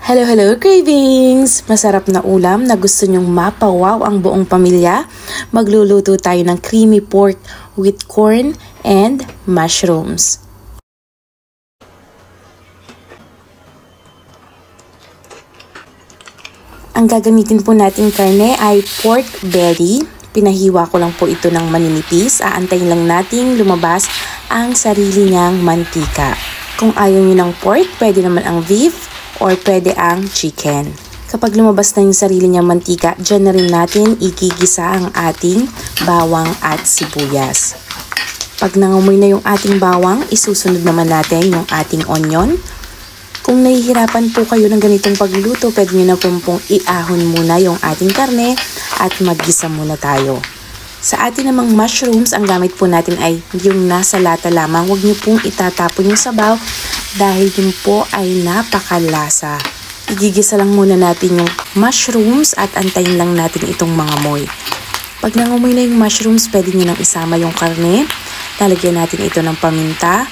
Hello cravings! Masarap na ulam na gusto nyong mapawaw ang buong pamilya? Magluluto tayo ng creamy pork with corn and mushrooms. Ang gagamitin po nating karne ay pork belly. Pinahiwa ko lang po ito ng maninipis. Aantayin lang nating lumabas ang sarili niyang mantika. Kung ayaw nyo ng pork, pwede naman ang beef or pwede ang chicken. Kapag lumabas na yung sarili niyang mantika, dyan na rin natin igigisa ang ating bawang at sibuyas. Pag nangamoy na yung ating bawang, isusunod naman natin yung ating onion. Kung nahihirapan po kayo ng ganitong pagluluto, pwede nyo na pong iahon muna yung ating karne at maggisa muna tayo. Sa atin namang mushrooms, ang gamit po natin ay yung nasa lata lamang. Huwag nyo pong itatapon yung sabaw dahil yun po ay napakalasa. Igigisa lang muna natin yung mushrooms at antayin lang natin itong mangamoy. Pag nangamoy na yung mushrooms, pwede nyo nang isama yung karne. Lalagyan natin ito ng paminta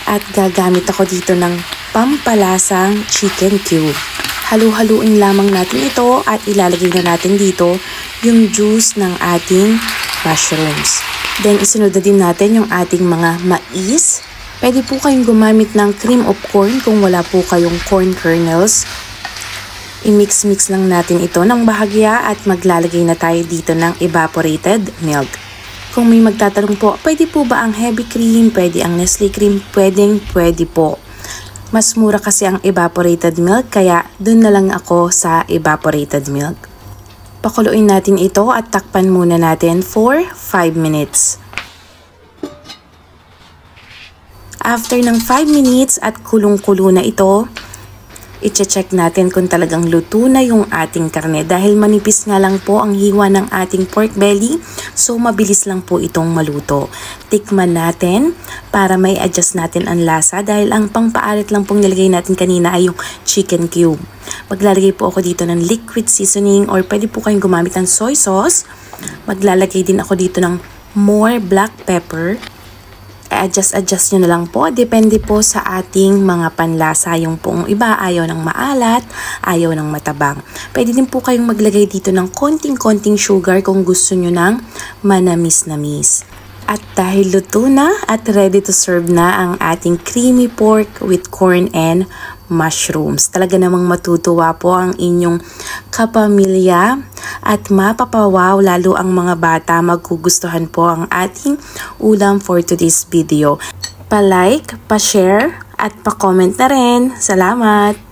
at gagamit ako dito ng pampalasang chicken cube. Halu-haluin lamang natin ito at ilalagay na natin dito yung juice ng ating mushrooms. Then isunod na din natin yung ating mga mais. Pwede po kayong gumamit ng cream of corn kung wala po kayong corn kernels. I-mix-mix lang natin ito ng bahagya at maglalagay na tayo dito ng evaporated milk. Kung may magtatanong po, pwede po ba ang heavy cream, pwede ang Nestle cream, pwede po. Mas mura kasi ang evaporated milk kaya dun na lang ako sa evaporated milk. Pakuluin natin ito at takpan muna natin for 5 minutes. After ng 5 minutes at kulong-kulo na ito, i-check natin kung talagang luto na yung ating karne. Dahil manipis nga lang po ang hiwa ng ating pork belly, so mabilis lang po itong maluto. Tikman natin para may adjust natin ang lasa dahil ang pangpaalat lang pong nilagay natin kanina ay yung chicken cube. Maglalagay po ako dito ng liquid seasoning or pwede po kayong gumamit ng soy sauce. Maglalagay din ako dito ng more black pepper. Adjust nyo na lang po. Depende po sa ating mga panlasa. Yung pong iba ayaw ng maalat, ayaw ng matabang. Pwede din po kayong maglagay dito ng konting-konting sugar kung gusto nyo ng manamis-namis. At dahil luto na at ready to serve na ang ating creamy pork with corn and mushrooms. Talaga namang matutuwa po ang inyong kapamilya at mapapawaw lalo ang mga bata. Maggugustuhan po ang ating ulam for today's video. Pa-like, pa-share at pa-comment na rin. Salamat!